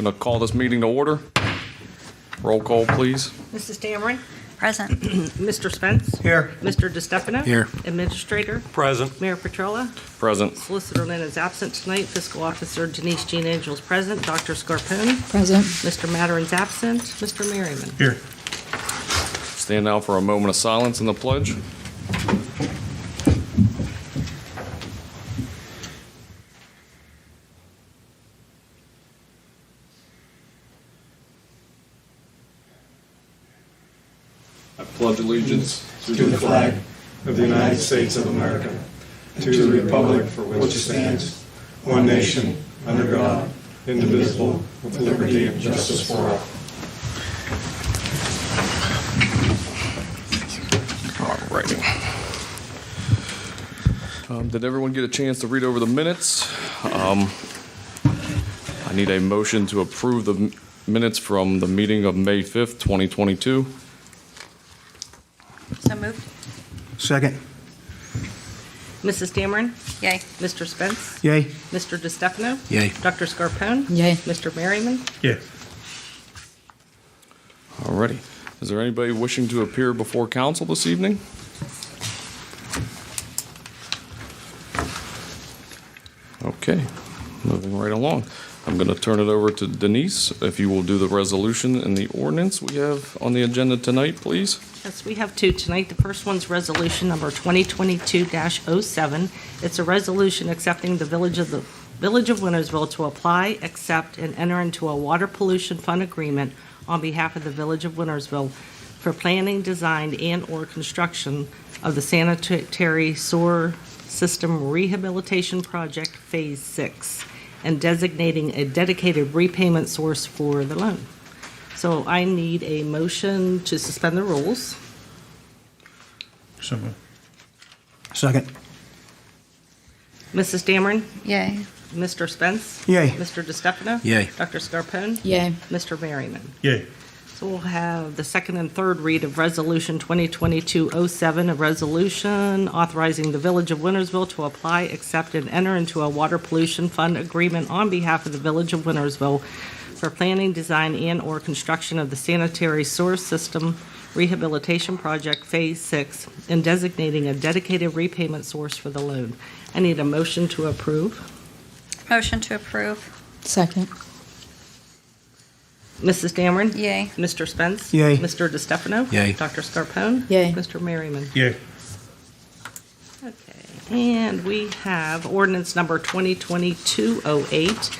Going to call this meeting to order. Roll call, please. Mrs. Dameron. Present. Mr. Spence. Here. Mr. DeStefano. Here. Administrator. Present. Mayor Petrola. Present. Solicitor Lynn is absent tonight. Fiscal Officer Denise Jean Angels present. Dr. Scarpone. Present. Mr. Matteran's absent. Mr. Merriman. Here. Stand now for a moment of silence in the pledge. I pledge allegiance to the flag of the United States of America, to the republic for which it stands, one nation, under God, indivisible, with liberty and justice for all. Alrighty. Did everyone get a chance to read over the minutes? I need a motion to approve the minutes from the meeting of May 5th, 2022. So moved. Second. Mrs. Dameron. Yay. Mr. Spence. Yay. Mr. DeStefano. Yay. Dr. Scarpone. Yay. Mr. Merriman. Yeah. Alrighty. Is there anybody wishing to appear before council this evening? Okay, moving right along. I'm going to turn it over to Denise. If you will do the resolution and the ordinance we have on the agenda tonight, please. Yes, we have two tonight. The first one's resolution number 2022-07. It's a resolution accepting the Village of Wintersville to apply, accept, and enter into a water pollution fund agreement on behalf of the Village of Wintersville for planning, design, and/or construction of the sanitary sewer system rehabilitation project Phase 6, and designating a dedicated repayment source for the loan. So I need a motion to suspend the rules. So moved. Second. Mrs. Dameron. Yay. Mr. Spence. Yay. Mr. DeStefano. Yay. Dr. Scarpone. Yay. Mr. Merriman. Yay. So we'll have the second and third read of Resolution 2022-07, a resolution authorizing the Village of Wintersville to apply, accept, and enter into a water pollution fund agreement on behalf of the Village of Wintersville for planning, design, and/or construction of the sanitary sewer system rehabilitation project Phase 6, and designating a dedicated repayment source for the loan. I need a motion to approve. Motion to approve. Second. Mrs. Dameron. Yay. Mr. Spence. Yay. Mr. DeStefano. Yay. Dr. Scarpone. Yay. Mr. Merriman. Yay. Okay, and we have ordinance number 2022-08,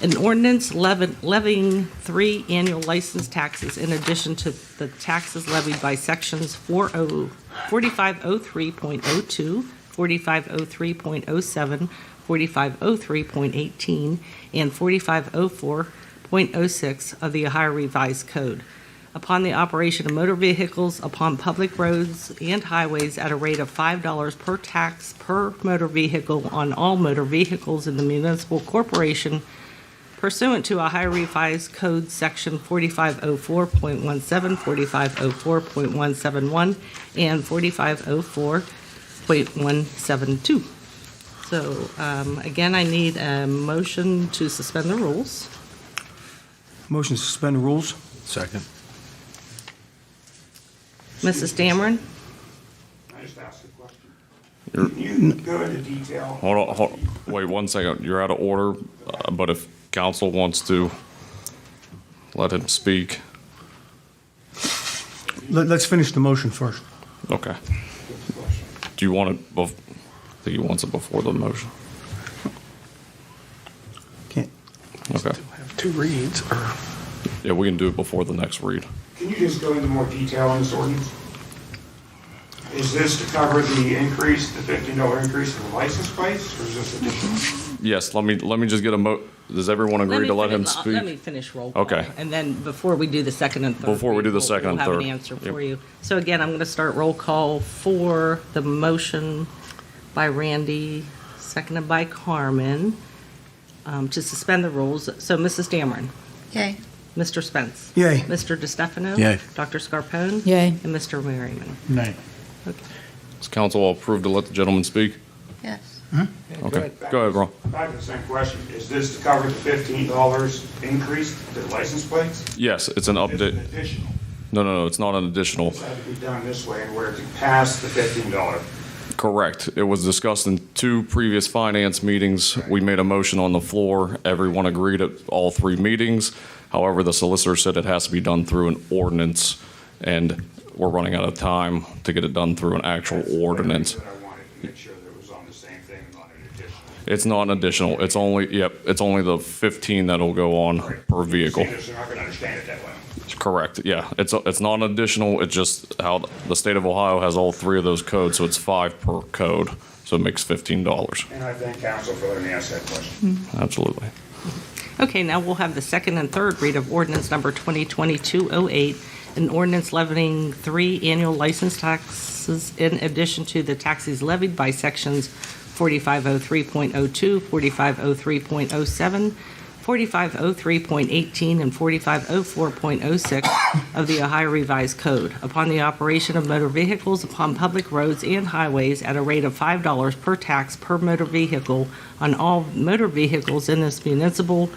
an ordinance levying 3 annual license taxes in addition to the taxes levied by sections 4503.02, 4503.07, 4503.18, and 4504.06 of the Ohio Revised Code upon the operation of motor vehicles upon public roads and highways at a rate of $5 per tax per motor vehicle on all motor vehicles in the municipal corporation pursuant to Ohio Revised Code Section 4504.17, 4504.171, and 4504.172. So, again, I need a motion to suspend the rules. Motion to suspend the rules. Second. Mrs. Dameron? I just asked a question. You're- Can you go into detail? Hold on, wait 1 second. You're out of order, but if council wants to let him speak. Let's finish the motion first. Okay. Do you want it, I think he wants it before the motion. Can't. Okay. Have 2 reads. Yeah, we can do it before the next read. Can you just go into more detail on this ordinance? Is this to cover the increase, the $15 increase in the license plates, or is this additional? Yes, let me just get does everyone agree to let him Let me speak? finish roll call. Okay. And then before we do the second and third. Before we do the we'll- second and We'll have third. an answer Yep. for you. So again, I'm going to start roll call for the motion by Randy, seconded by Carmen, to suspend the rules. So Mrs. Dameron, Yay. Mr. Spence. Yay. Mr. DeStefano. Yay. Dr. Scarpone. Yay. And Mr. Merriman. Nay. Okay. Is council all approved to let the gentleman speak? Yes. Okay, go ahead, Ron. I have the same question. Is this to cover the $15 increase to the license plates? Yes, it's an Is it update. additional? No, it's not an additional. This had to be done this way and where to pass the $15. Correct. It was discussed in 2 previous finance meetings. We made a motion on the floor. Everyone agreed at all 3 meetings. However, the solicitor said it has to be done through an ordinance, and we're running out of time to get it done through an actual ordinance. That I wanted to make sure that it was on the same thing, not an additional. It's not an additional. It's only the 15 that'll go on per vehicle. See, they're not going to understand it that way. Correct, yeah. It's not an additional, it's just how the state of Ohio has all 3 of those codes, so it's 5 per code, so it makes $15. And I thank council for letting me ask that question. Absolutely. Okay, now we'll have the second and third read of ordinance number 2022-08, an ordinance levying 3 annual license taxes in addition to the taxes levied by sections 4503.02, 4503.07, 4503.18, and 4504.06 of the Ohio Revised Code upon the operation of motor vehicles upon public roads and highways at a rate of $5 per tax per motor vehicle on all motor vehicles in this municipal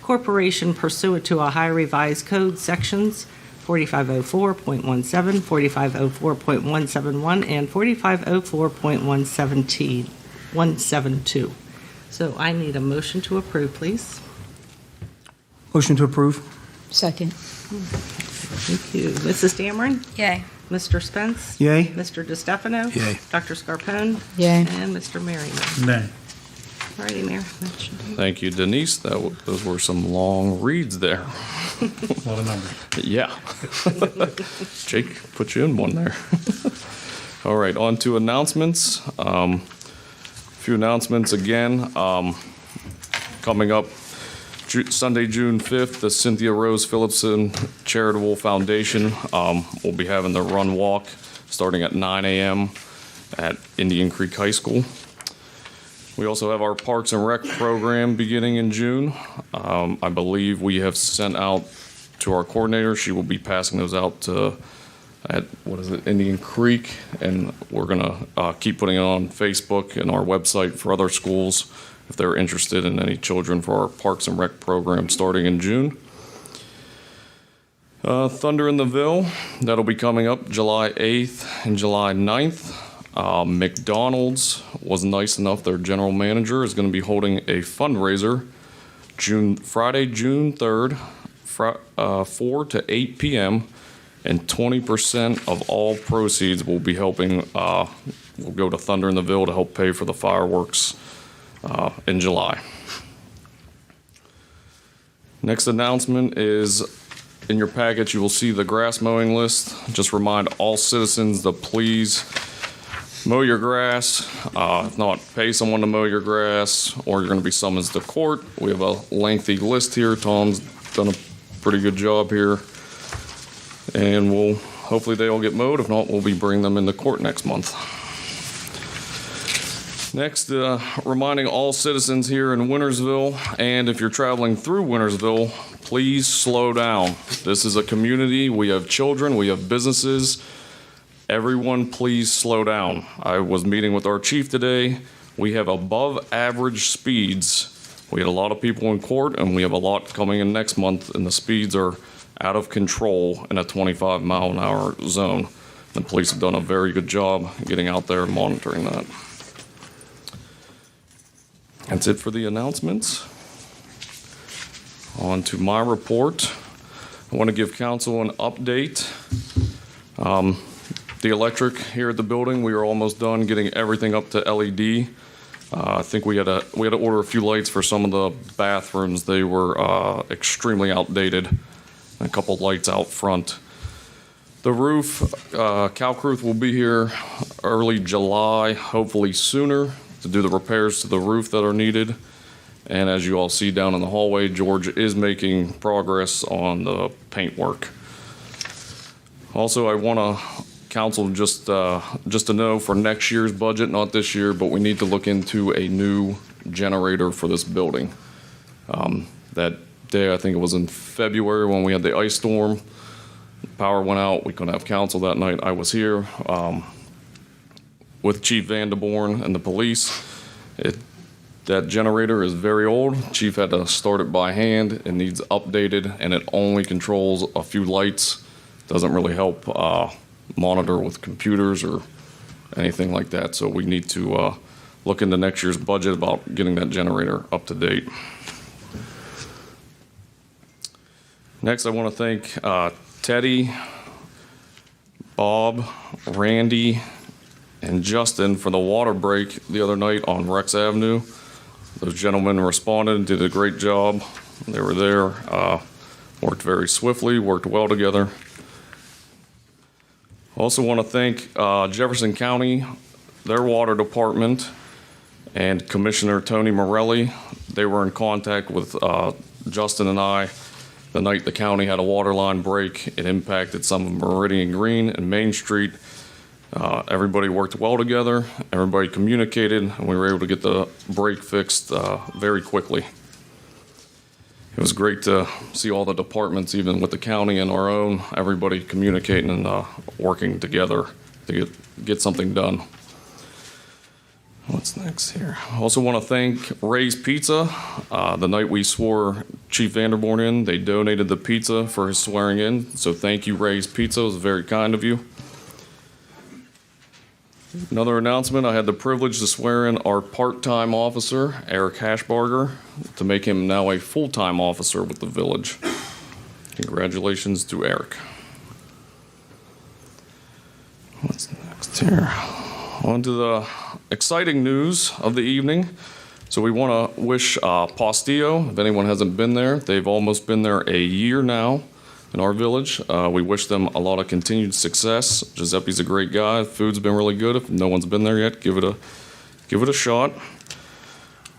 corporation pursuant to Ohio Revised Code sections 4504.17, 4504.171, and 4504.172. So I need a motion to approve, please. Motion to approve. Second. Thank you. Mrs. Dameron? Yay. Mr. Spence? Yay. Mr. DeStefano? Yay. Dr. Scarpone? Yay. And Mr. Merriman? Nay. All righty, Mayor. That should do it. Thank you, Denise. Those were some long reads there. A lot of numbers. Yeah. Jake put you in one there. All right, on to announcements. Few announcements again. Coming up Sunday, June 5th, the Cynthia Rose Phillipson Charitable Foundation will be having the run walk starting at 9 a.m. at Indian Creek High School. We also have our Parks and Rec program beginning in June. I believe we have sent out to our coordinator. She will be passing those out at Indian Creek, and we're gonna keep putting it on Facebook and our website for other schools if they're interested in any children for our Parks and Rec program starting in June. Thunder in the Ville, that'll be coming up July 8th and July 9th. McDonald's was nice enough, their general manager is going to be holding a fundraiser Friday, June 3rd, 4 to 8 p.m., and 20% of all proceeds will be helping, will go to Thunder in the Ville to help pay for the fireworks in July. Next announcement is in your package, you will see the grass mowing list. Just remind all citizens to please mow your grass. If not, pay someone to mow your grass, or you're going to be summoned to court. We have a lengthy list here. Tom's done a pretty good job here. And hopefully they all get mowed. If not, we'll be bringing them into court next month. Next, reminding all citizens here in Wintersville, and if you're traveling through Wintersville, please slow down. This is a community. We have children. We have businesses. Everyone, please slow down. I was meeting with our chief today. We have above average speeds. We had a lot of people in court, and we have a lot coming in next month, and the speeds are out of control in a 25-mile-an-hour zone. The police have done a very good job getting out there and monitoring that. That's it for the announcements. On to my report. I want to give council an update. The electric here at the building, we are almost done getting everything up to LED. I think we had to order a few lights for some of the bathrooms. They were extremely outdated. A couple of lights out front. The roof, Calcruth will be here early July, hopefully sooner, to do the repairs to the roof that are needed. And as you all see down in the hallway, George is making progress on the paint work. Also, I want council just to know for next year's budget, not this year, but we need to look into a new generator for this building. That day, I think it was in February when we had the ice storm. Power went out. We couldn't have council that night. I was here with Chief Van de Born and the police, That generator is very old. Chief had to start it by hand. It needs updated, and it only controls a few lights. Doesn't really help monitor with computers or anything like that. So we need to look into next year's budget about getting that generator up to date. Next, I want to thank Teddy, Bob, Randy, and Justin for the water break the other night on Rex Avenue. Those gentlemen responded and did a great job. They were there, worked very swiftly, worked well together. Also want to thank Jefferson County, their water department, and Commissioner Tony Morelli. They were in contact with Justin and I the night the county had a water line break. It impacted some of Meridian Green and Main Street. Everybody worked well together, everybody communicated, and we were able to get the break fixed very quickly. It was great to see all the departments, even with the county and our own, everybody communicating and working together to get something done. What's next here? I also want to thank Ray's Pizza. The night we swore Chief Vanderborn in, they donated the pizza for his swearing in. So thank you, Ray's Pizza. It was very kind of you. Another announcement, I had the privilege to swear in our part-time officer, Eric Hashbarger, to make him now a full-time officer with the village. Congratulations to Eric. What's next here? On to the exciting news of the evening. So we want to wish Postillo, if anyone hasn't been there, they've almost been there a year now in our village. We wish them a lot of continued success. Giuseppe's a great guy. Food's been really good. If no one's been there yet, give it a shot.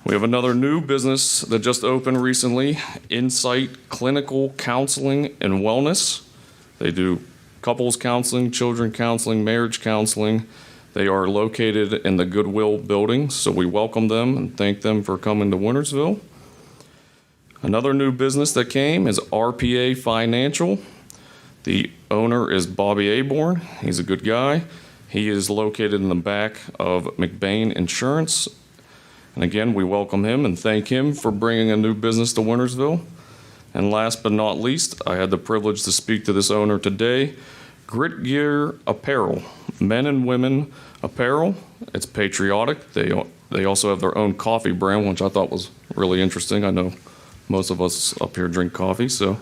We have another new business that just opened recently, Insight Clinical Counseling and Wellness. They do couples counseling, children counseling, marriage counseling. They are located in the Goodwill building, so we welcome them and thank them for coming to Wintersville. Another new business that came is RPA Financial. The owner is Bobby Aborn. He's a good guy. He is located in the back of McBain Insurance. And again, we welcome him and thank him for bringing a new business to Wintersville. And last but not least, I had the privilege to speak to this owner today, Grit Gear Apparel, men and women apparel. It's patriotic. They also have their own coffee brand, which I thought was really interesting. I know most of us up here drink coffee, so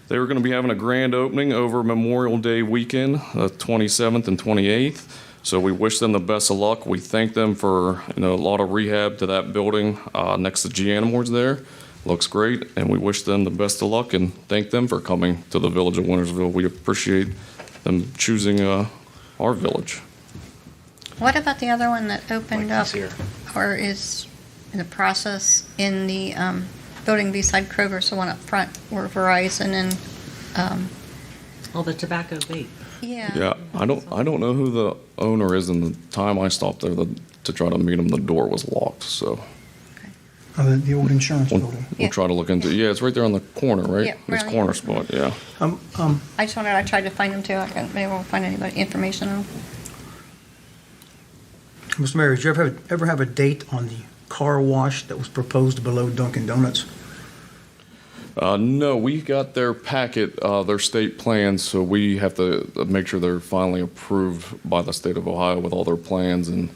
they were going to be having a grand opening over Memorial Day weekend, the 27th and 28th. So we wish them the best of luck. We thank them for a lot of rehab to that building next to G Animals there. Looks great, and we wish them the best of luck and thank them for coming to the village of Wintersville. We appreciate them choosing our village. What about the other one that opened up or is in the process in the building beside Kroger's, the one up front where Verizon and The tobacco vape. Yeah, I don't know who the owner is, and the time I stopped there to try to meet him, the door was locked, so. The old insurance building. We'll try to look into it. Yeah, it's right there on the corner, right? Yeah, This right. corner spot, yeah. I just wondered, I tried to find them too. I couldn't be able to find anybody information on them. Mr. Mayor, did you ever have a date on the car wash that was proposed below Dunkin' Donuts? No, we got their packet, their state plans, so we have to make sure they're finally approved by the state of Ohio with all their plans, and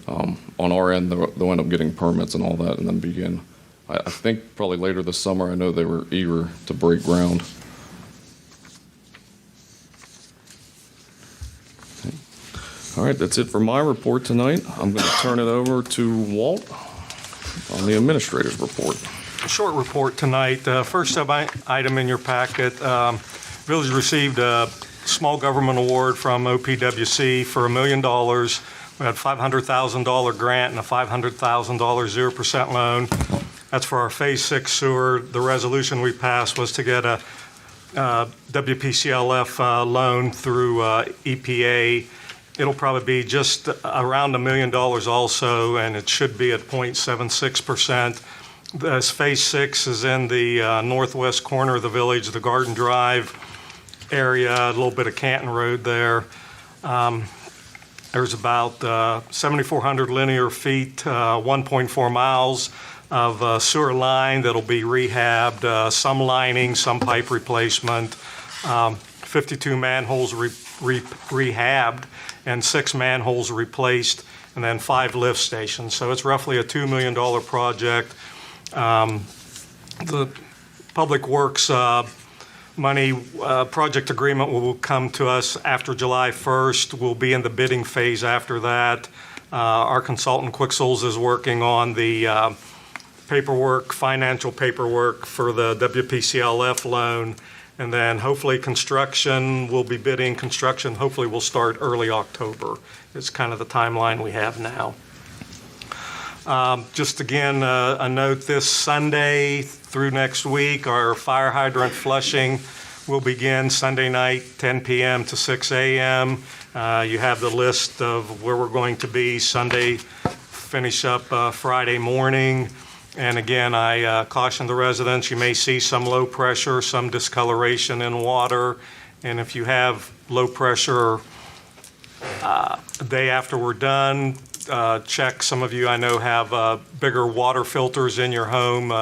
on our end, they'll end up getting permits and all that, and then begin. I think probably later this summer. I know they were eager to break ground. All right, that's it for my report tonight. I'm going to turn it over to Walt on the administrator's report. Short report tonight. First item in your packet, Village received a small government award from OPWC for $1 million. We had a $500,000 grant and a $500,000 0% loan. That's for our Phase 6 sewer. The resolution we passed was to get a WPCLF loan through EPA. It'll probably be just around $1 million also, and it should be at 0.76%. This Phase 6 is in the northwest corner of the village, the Garden Drive area, a little bit of Canton Road there. There's about 7,400 linear feet, 1.4 miles of sewer line that'll be rehabbed, some lining, some pipe replacement, 52 manholes rehabbed, and 6 manholes replaced, and then 5 lift stations. So it's roughly a $2 million project. The Public Works money project agreement will come to us after July 1st. We'll be in the bidding phase after that. Our consultant, Quixels, is working on the paperwork, financial paperwork for the WPCLF loan. And then hopefully construction, we'll be bidding construction, hopefully will start early October. It's kind of the timeline we have now. Just again, a note, this Sunday through next week, our fire hydrant flushing will begin Sunday night, 10 p.m. to 6 a.m. You have the list of where we're going to be Sunday, finish up Friday morning. And again, I caution the residents, you may see some low pressure, some discoloration in water. And if you have low pressure the day after we're done, check. Some of you I know have bigger water filters in your home.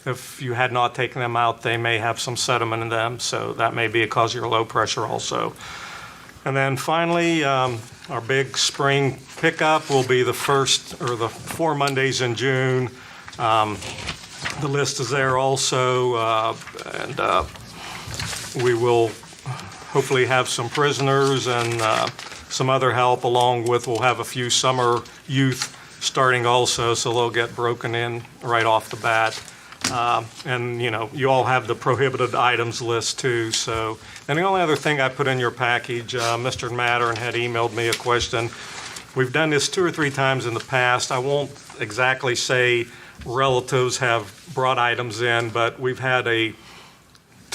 If you had not taken them out, they may have some sediment in them. So that may be a cause of your low pressure also. And then finally, our big spring pickup will be the 4 Mondays in June. The list is there also, and we will hopefully have some prisoners and some other help along with, we'll have a few summer youth starting also, so they'll get broken in right off the bat. And, you know, you all have the prohibited items list too. So, and the only other thing I put in your package, Mr. Mattern had emailed me a question. We've done this 2 or 3 times in the past. I won't exactly say relatives have brought items in, but we've had 2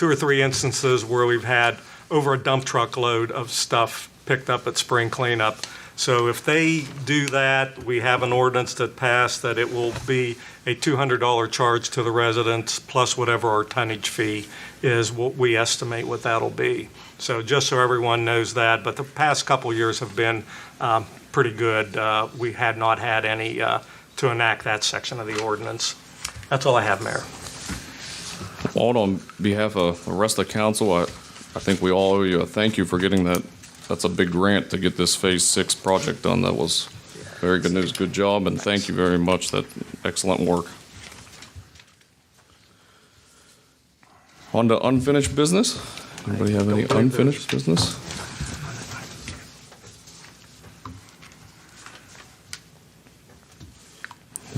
or 3 instances where we've had over a dump truck load of stuff picked up at spring cleanup. So if they do that, we have an ordinance that passed that it will be a $200 charge to the residents plus whatever our tonnage fee is, what we estimate what that'll be. So just so everyone knows that, but the past couple years have been pretty good. We had not had any to enact that section of the ordinance. That's all I have, Mayor. Walt, on behalf of the rest of the council, I think we all owe you a thank you for getting that. That's a big grant to get this Phase 6 project done. That was very good news. Good job, and thank you very much. That excellent work. On to unfinished business. Anybody have any unfinished business?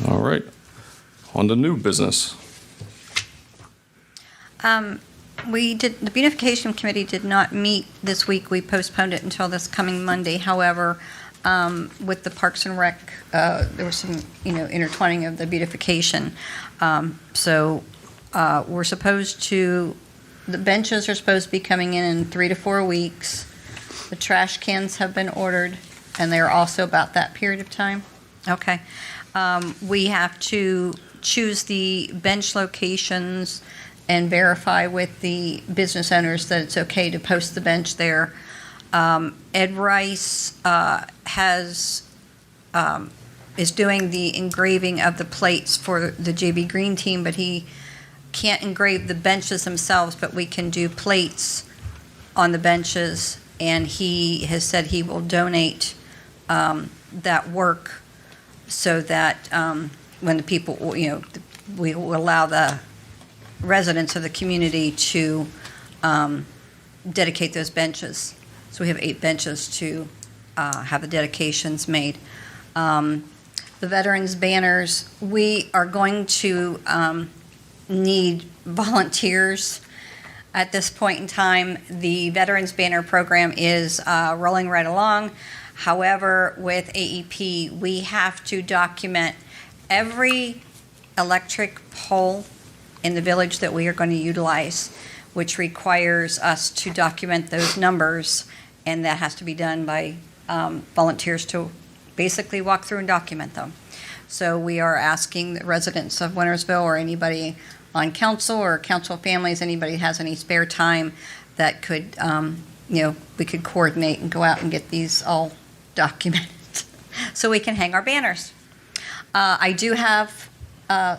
All right. On to new business. The Beautification Committee did not meet this week. We postponed it until this coming Monday. However, with the Parks and Rec, there was some, intertwining of the beautification. So we're supposed to, the benches are supposed to be coming in 3 to 4 weeks. The trash cans have been ordered, and they're also about that period of time. Okay. We have to choose the bench locations and verify with the business owners that it's okay to post the bench there. Ed Rice is doing the engraving of the plates for the JB Green team, but he can't engrave the benches themselves, but we can do plates on the benches, and he has said he will donate that work so that when the people, we will allow the residents of the community to dedicate those benches. So we have 8 benches to have the dedications made. The veterans banners, we are going to need volunteers at this point in time. The veterans banner program is rolling right along. However, with AEP, we have to document every electric pole in the village that we are going to utilize, which requires us to document those numbers, and that has to be done by volunteers to basically walk through and document them. So we are asking the residents of Wintersville or anybody on council or council families, anybody has any spare time that could, we could coordinate and go out and get these all documented so we can hang our banners. I do have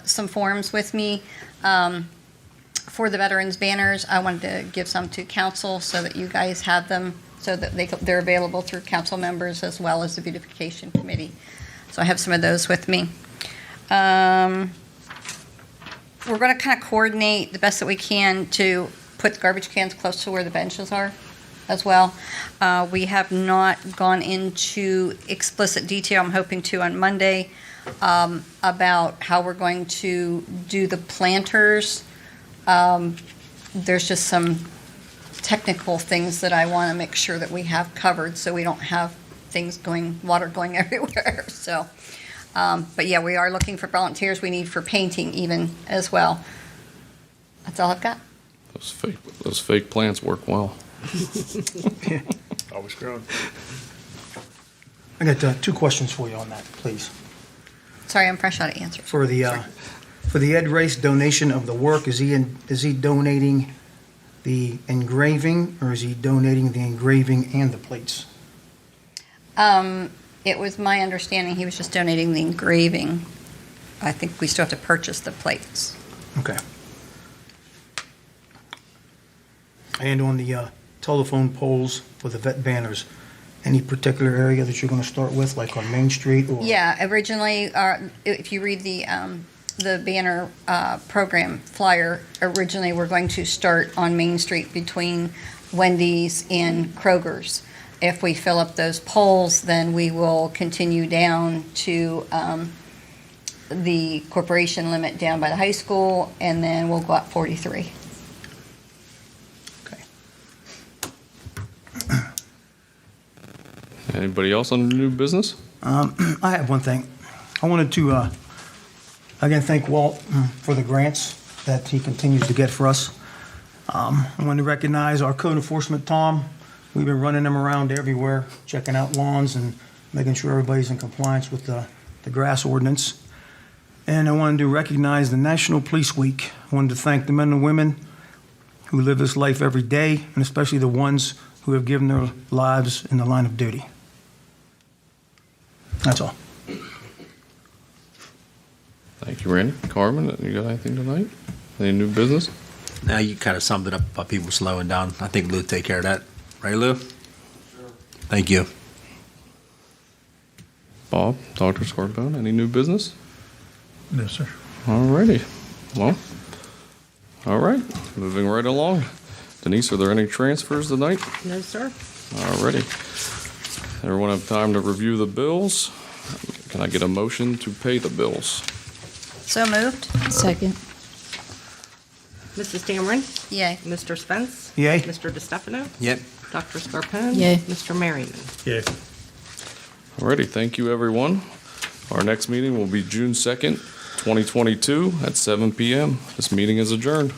some forms with me for the veterans banners. I wanted to give some to council so that you guys have them, so that they're available through council members as well as the Beautification Committee. So I have some of those with me. We're going to kind of coordinate the best that we can to put the garbage cans close to where the benches are as well. We have not gone into explicit detail, I'm hoping to on Monday, about how we're going to do the planters. There's just some technical things that I want to make sure that we have covered so we don't have water going everywhere. So, but yeah, we are looking for volunteers. We need for painting even as well. That's all I've got. Those fake plants work well. Always growing. I got 2 questions for you on that, please. Sorry, I'm fresh out of answers. For the Ed Race donation of the work, is he donating the engraving, or is he donating the engraving and the plates? It was my understanding he was just donating the engraving. I think we still have to purchase the plates. Okay. And on the telephone poles for the vet banners, any particular area that you're going to start with, like on Main Street or? Yeah, originally, if you read the banner program flyer, originally we're going to start on Main Street between Wendy's and Kroger's. If we fill up those poles, then we will continue down to the corporation limit down by the high school, and then we'll go up 43. Okay. Anybody else on the new business? I have one thing. I wanted to, again, thank Walt for the grants that he continues to get for us. I want to recognize our code enforcement, Tom. We've been running them around everywhere, checking out lawns and making sure everybody's in compliance with the grass ordinance. And I wanted to recognize the National Police Week. I wanted to thank the men and women who live this life every day, and especially the ones who have given their lives in the line of duty. That's all. Thank you, Randy. Carmen, you got anything tonight? Any new business? Now you kind of summed it up about people slowing down. I think Lou will take care of that. Right, Lou? Sure. Thank you. Bob, Dr. Scarpone, any new business? No, sir. All righty. Well, all right. Moving right along. Denise, are there any transfers tonight? No, sir. All righty. Everyone have time to review the bills? Can I get a motion to pay the bills? So moved? Second. Mrs. Dameron? Yay. Mr. Spence? Yay. Mr. DeStefano? Yep. Dr. Scarpone? Yay. Mr. Merriman? Yeah. Alrighty, thank you, everyone. Our next meeting will be June 2nd, 2022 at 7 p.m. This meeting is adjourned.